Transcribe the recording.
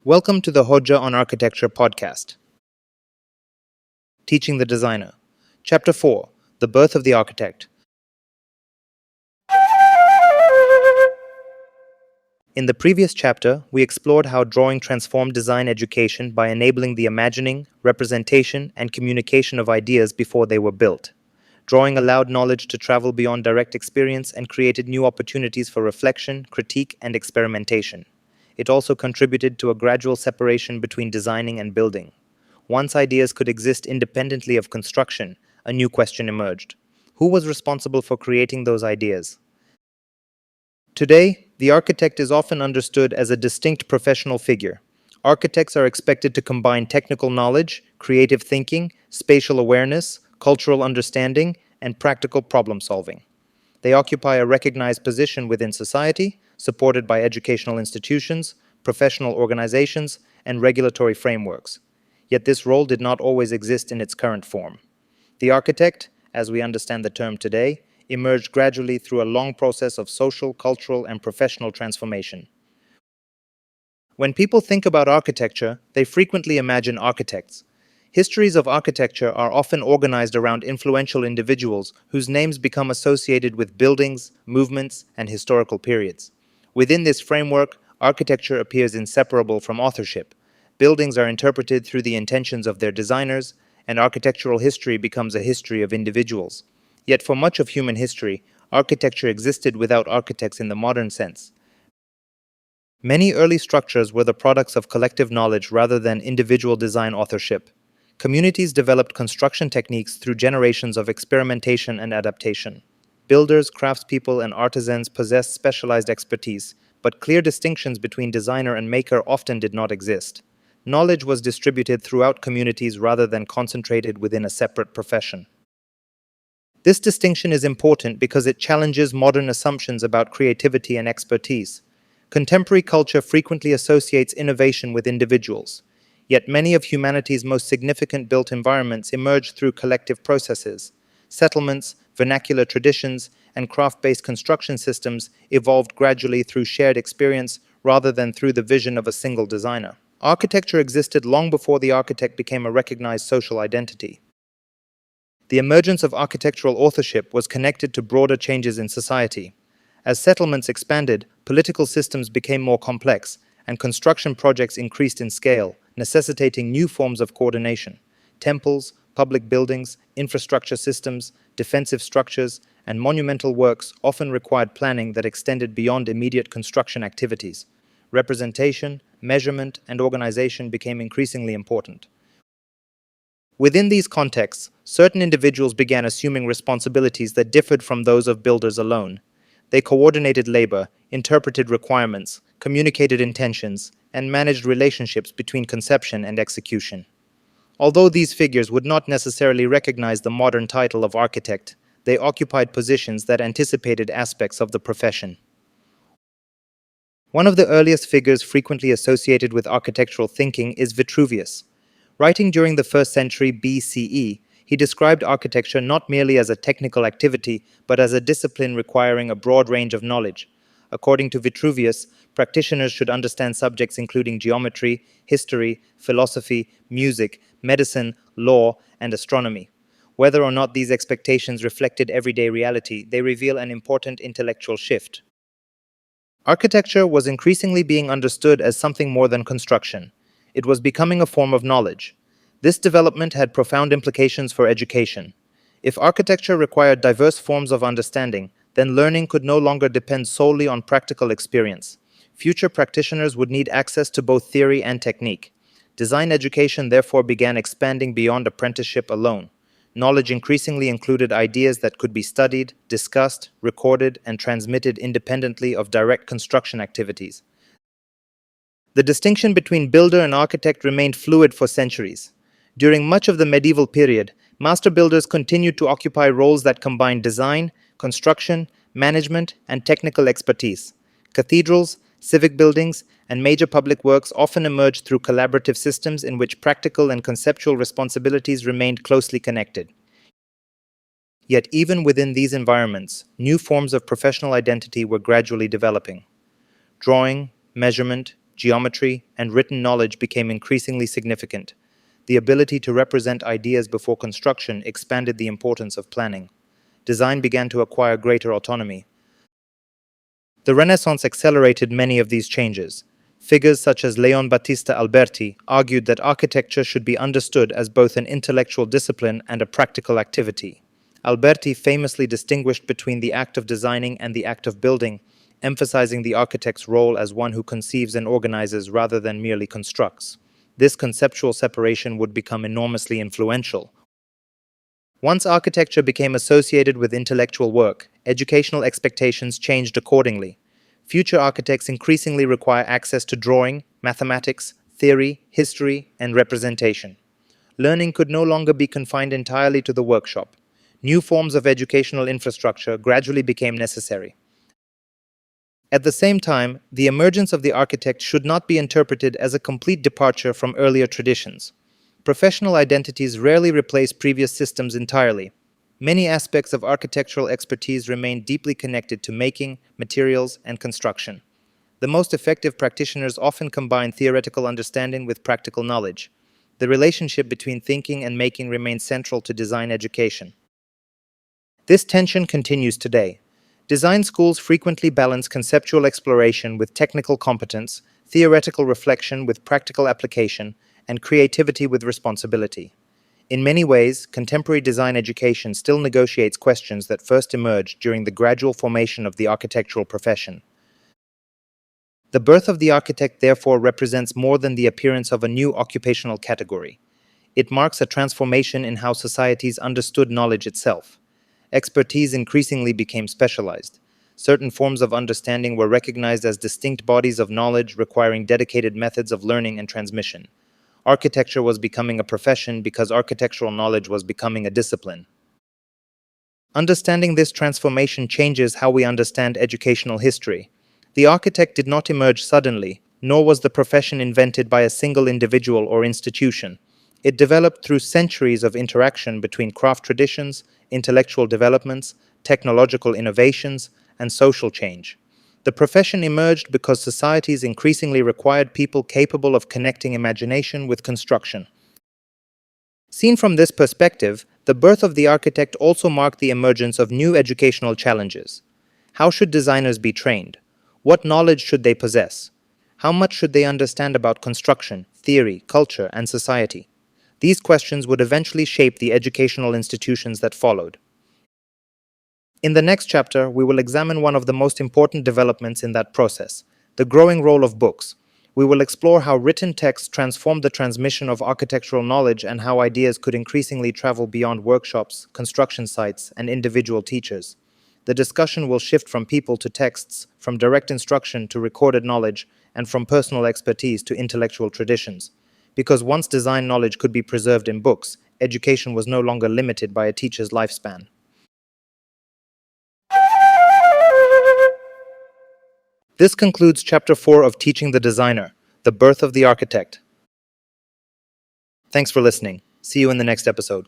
Welcome to the Hodja on Architecture podcast. Teaching the Designer. Chapter 4. The Birth of the Architect. In the previous chapter, we explored how drawing transformed design education by enabling the imagining, representation, and communication of ideas before they were built. Drawing allowed knowledge to travel beyond direct experience and created new opportunities for reflection, critique, and experimentation. It also contributed to a gradual separation between designing and building. Once ideas could exist independently of construction, a new question emerged. Who was responsible for creating those ideas? Today, the architect is often understood as a distinct professional figure. Architects are expected to combine technical knowledge, creative thinking, spatial awareness, cultural understanding, and practical problem solving. They occupy a recognized position within society, supported by educational institutions, professional organizations, and regulatory frameworks. Yet this role did not always exist in its current form. The architect, as we understand the term today, emerged gradually through a long process of social, cultural, and professional transformation. When people think about architecture, they frequently imagine architects. Histories of architecture are often organized around influential individuals whose names become associated with buildings, movements, and historical periods. Within this framework, architecture appears inseparable from authorship. Buildings are interpreted through the intentions of their designers, and architectural history becomes a history of individuals. Yet for much of human history, architecture existed without architects in the modern sense. Many early structures were the products of collective knowledge rather than individual design authorship. Communities developed construction techniques through generations of experimentation and adaptation. Builders, craftspeople, and artisans possessed specialized expertise, but clear distinctions between designer and maker often did not exist. Knowledge was distributed throughout communities rather than concentrated within a separate profession. This distinction is important because it challenges modern assumptions about creativity and expertise. Contemporary culture frequently associates innovation with individuals. Yet many of humanity's most significant built environments emerged through collective processes. Settlements, vernacular traditions, and craft-based construction systems evolved gradually through shared experience rather than through the vision of a single designer. Architecture existed long before the architect became a recognized social identity. The emergence of architectural authorship was connected to broader changes in society. As settlements expanded, political systems became more complex, and construction projects increased in scale, necessitating new forms of coordination. Temples, public buildings, infrastructure systems, defensive structures, and monumental works often required planning that extended beyond immediate construction activities. Representation, measurement, and organization became increasingly important. Within these contexts, certain individuals began assuming responsibilities that differed from those of builders alone. They coordinated labor, interpreted requirements, communicated intentions, and managed relationships between conception and execution. Although these figures would not necessarily recognize the modern title of architect, they occupied positions that anticipated aspects of the profession. One of the earliest figures frequently associated with architectural thinking is Vitruvius. Writing during the 1st century BCE, he described architecture not merely as a technical activity, but as a discipline requiring a broad range of knowledge. According to Vitruvius, practitioners should understand subjects including geometry, history, philosophy, music, medicine, law, and astronomy. Whether or not these expectations reflected everyday reality, they reveal an important intellectual shift. Architecture was increasingly being understood as something more than construction. It was becoming a form of knowledge. This development had profound implications for education. If architecture required diverse forms of understanding, then learning could no longer depend solely on practical experience. Future practitioners would need access to both theory and technique. Design education therefore began expanding beyond apprenticeship alone. Knowledge increasingly included ideas that could be studied, discussed, recorded, and transmitted independently of direct construction activities. The distinction between builder and architect remained fluid for centuries. During much of the medieval period, master builders continued to occupy roles that combined design, construction, management, and technical expertise. Cathedrals, civic buildings, and major public works often emerged through collaborative systems in which practical and conceptual responsibilities remained closely connected. Yet even within these environments, new forms of professional identity were gradually developing. Drawing, measurement, geometry, and written knowledge became increasingly significant. The ability to represent ideas before construction expanded the importance of planning. Design began to acquire greater autonomy. The Renaissance accelerated many of these changes. Figures such as Leon Battista Alberti argued that architecture should be understood as both an intellectual discipline and a practical activity. Alberti famously distinguished between the act of designing and the act of building, emphasizing the architect's role as one who conceives and organizes rather than merely constructs. This conceptual separation would become enormously influential. Once architecture became associated with intellectual work, educational expectations changed accordingly. Future architects increasingly require access to drawing, mathematics, theory, history, and representation. Learning could no longer be confined entirely to the workshop. New forms of educational infrastructure gradually became necessary. At the same time, the emergence of the architect should not be interpreted as a complete departure from earlier traditions. Professional identities rarely replace previous systems entirely. Many aspects of architectural expertise remain deeply connected to making, materials, and construction. The most effective practitioners often combine theoretical understanding with practical knowledge. The relationship between thinking and making remains central to design education. This tension continues today. Design schools frequently balance conceptual exploration with technical competence, theoretical reflection with practical application, and creativity with responsibility. In many ways, contemporary design education still negotiates questions that first emerged during the gradual formation of the architectural profession. The birth of the architect therefore represents more than the appearance of a new occupational category. It marks a transformation in how societies understood knowledge itself. Expertise increasingly became specialized. Certain forms of understanding were recognized as distinct bodies of knowledge requiring dedicated methods of learning and transmission. Architecture was becoming a profession because architectural knowledge was becoming a discipline. Understanding this transformation changes how we understand educational history. The architect did not emerge suddenly, nor was the profession invented by a single individual or institution. It developed through centuries of interaction between craft traditions, intellectual developments, technological innovations, and social change. The profession emerged because societies increasingly required people capable of connecting imagination with construction. Seen from this perspective, the birth of the architect also marked the emergence of new educational challenges. How should designers be trained? What knowledge should they possess? How much should they understand about construction, theory, culture, and society? These questions would eventually shape the educational institutions that followed. In the next chapter, we will examine one of the most important developments in that process, the growing role of books. We will explore how written texts transformed the transmission of architectural knowledge and how ideas could increasingly travel beyond workshops, construction sites, and individual teachers. The discussion will shift from people to texts, from direct instruction to recorded knowledge, and from personal expertise to intellectual traditions. Because once design knowledge could be preserved in books, education was no longer limited by a teacher's lifespan. This concludes Chapter 4 of Teaching the Designer, The Birth of the Architect. Thanks for listening. See you in the next episode.